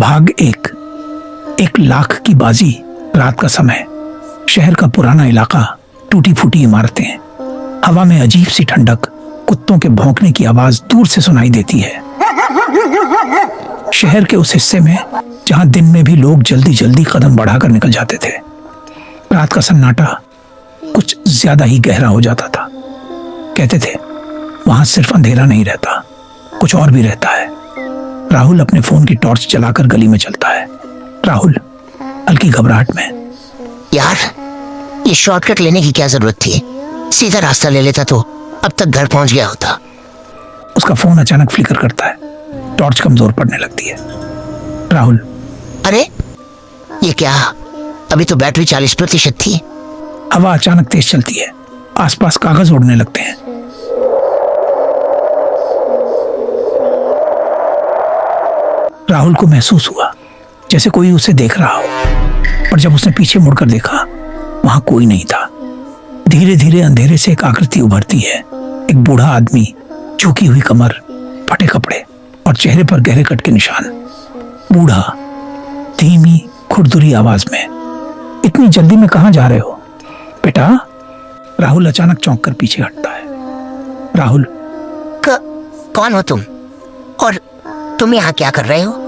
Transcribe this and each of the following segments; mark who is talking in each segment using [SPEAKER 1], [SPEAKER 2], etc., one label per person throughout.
[SPEAKER 1] भाग एक लाख की बाजी। रात का समय, शहर का पुराना इलाका, टूटी फूटी इमारतें, हवा में अजीब सी ठंडक, कुत्तों के भौंकने की आवाज दूर से सुनाई देती है। शहर के उस हिस्से में जहां दिन में भी लोग जल्दी जल्दी कदम बढ़ाकर निकल जाते थे, रात का सन्नाटा कुछ ज्यादा ही गहरा हो जाता था। कहते थे वहां सिर्फ अंधेरा नहीं रहता, कुछ और भी रहता है। राहुल अपने फोन की टॉर्च जलाकर गली में चलता है। राहुल हल्की घबराहट में,
[SPEAKER 2] यार ये शॉर्टकट लेने की क्या जरूरत थी, सीधा रास्ता ले लेता तो अब तक घर पहुंच गया होता।
[SPEAKER 1] उसका फोन अचानक फ्लिकर करता है, टॉर्च कमजोर पड़ने लगती है। राहुल,
[SPEAKER 2] अरे ये क्या, अभी तो बैटरी 40% थी।
[SPEAKER 1] हवा अचानक तेज चलती है, आसपास कागज उड़ने लगते हैं। राहुल को महसूस हुआ जैसे कोई उसे देख रहा हो, पर जब उसने पीछे मुड़कर देखा वहां कोई नहीं था। धीरे धीरे अंधेरे से एक आकृति उभरती है, एक बूढ़ा आदमी, झुकी हुई कमर, फटे कपड़े और चेहरे पर गहरे कट के निशान। बूढ़ा धीमी खुरदुरी आवाज में, इतनी जल्दी में कहां जा रहे हो बेटा? राहुल अचानक चौंक कर पीछे हटता है। राहुल,
[SPEAKER 2] कौन हो तुम और तुम यहाँ क्या कर रहे हो?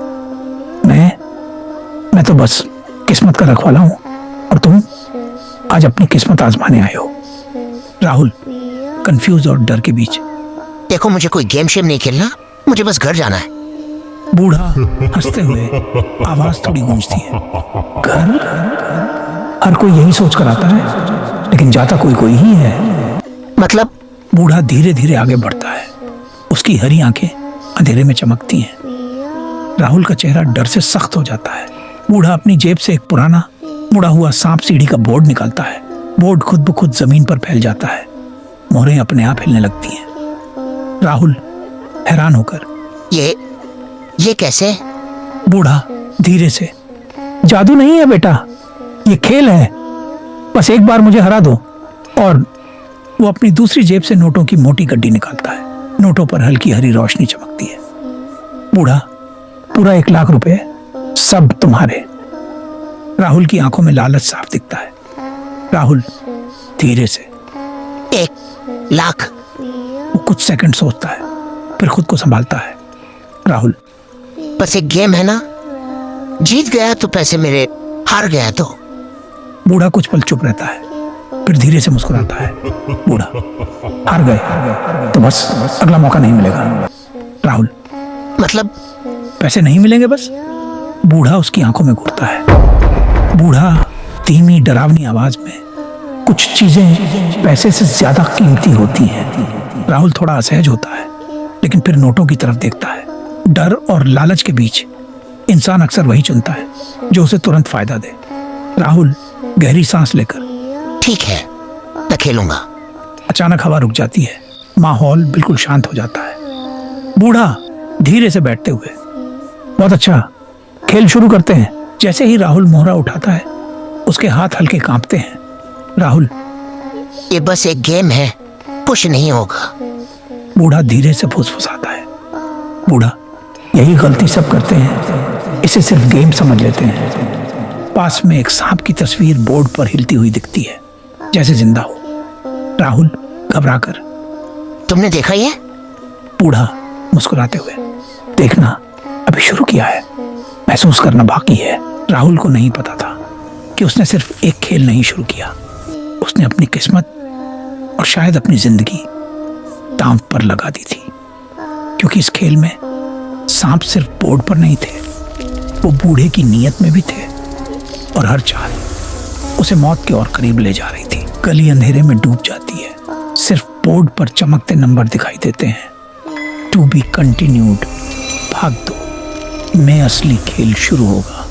[SPEAKER 1] मैं तो बस किस्मत का रखवाला हूं, और तुम आज अपनी किस्मत आजमाने आए हो। राहुल कंफ्यूज और डर के बीच,
[SPEAKER 2] देखो मुझे कोई गेम शेम नहीं खेलना, मुझे बस घर जाना है।
[SPEAKER 1] बूढ़ा हंसते हुए, आवाज थोड़ी गूंजती है। घर? हर कोई यही सोच कर आता है, लेकिन जाता कोई कोई ही है।
[SPEAKER 2] मतलब?
[SPEAKER 1] बूढ़ा धीरे धीरे आगे बढ़ता है, उसकी हरी आंखें अंधेरे में चमकती हैं। राहुल का चेहरा डर से सख्त हो जाता है। बूढ़ा अपनी जेब से एक पुराना मुड़ा हुआ सांप सीढ़ी का बोर्ड निकालता है। बोर्ड खुद ब खुद जमीन पर फैल जाता है, मोहरें अपने आप हिलने लगती हैं। राहुल हैरान होकर,
[SPEAKER 2] ये कैसे?
[SPEAKER 1] बूढ़ा धीरे से, जादू नहीं है बेटा, ये खेल है, बस एक बार मुझे हरा दो। और वो अपनी दूसरी जेब से नोटों की मोटी गड्डी निकालता है। नोटों पर हल्की हरी रोशनी चमकती है। बूढ़ा, पूरा 1 लाख रुपए, सब तुम्हारे। राहुल की आंखों में लालच साफ दिखता है। राहुल धीरे से,
[SPEAKER 2] 1 लाख?
[SPEAKER 1] वो कुछ सेकंड सोचता है, फिर खुद को संभालता है। राहुल,
[SPEAKER 2] बस एक गेम है ना, जीत गया तो पैसे मेरे, हार गया तो।
[SPEAKER 1] बूढ़ा कुछ पल चुप रहता है, फिर धीरे से मुस्कुराता है। बूढ़ा, हार गए तो बस अगला मौका नहीं मिलेगा। राहुल,
[SPEAKER 2] मतलब?
[SPEAKER 1] पैसे नहीं मिलेंगे बस। बूढ़ा उसकी आंखों में घूरता है। बूढ़ा धीमी डरावनी आवाज में, कुछ चीजें पैसे से ज्यादा कीमती होती हैं। राहुल थोड़ा असहज होता है, लेकिन फिर नोटों की तरफ देखता है। डर और लालच के बीच इंसान अक्सर वही चुनता है जो उसे तुरंत फायदा दे। राहुल गहरी सांस लेकर,
[SPEAKER 2] ठीक है, मैं खेलूंगा।
[SPEAKER 1] अचानक हवा रुक जाती है, माहौल बिल्कुल शांत हो जाता है। बूढ़ा धीरे से बैठते हुए, बहुत अच्छा, खेल शुरू करते हैं। जैसे ही राहुल मोहरा उठाता है, उसके हाथ हल्के कांपते हैं। राहुल,
[SPEAKER 2] ये बस एक गेम है, कुछ नहीं होगा।
[SPEAKER 1] बूढ़ा धीरे से फुसफुसाता है। बूढ़ा, यही गलती सब करते हैं, इसे सिर्फ गेम समझ लेते हैं। पास में एक सांप की तस्वीर बोर्ड पर हिलती हुई दिखती है, जैसे जिंदा हो। राहुल घबराकर,
[SPEAKER 2] तुमने देखा ये?
[SPEAKER 1] बूढ़ा मुस्कुराते हुए, देखना अभी शुरू किया है, महसूस करना बाकी है। राहुल को नहीं पता था कि उसने सिर्फ एक खेल नहीं शुरू किया, उसने अपनी किस्मत और शायद अपनी जिंदगी दांव पर लगा दी थी। क्योंकि इस खेल में सांप सिर्फ बोर्ड पर नहीं थे, वो बूढ़े की नीयत में भी थे, और हर चाल उसे मौत के और करीब ले जा रही थी। गली अंधेरे में डूब जाती है, सिर्फ बोर्ड पर चमकते नंबर दिखाई देते हैं। टू बी कंटिन्यूड, भाग 2 में असली खेल शुरू होगा।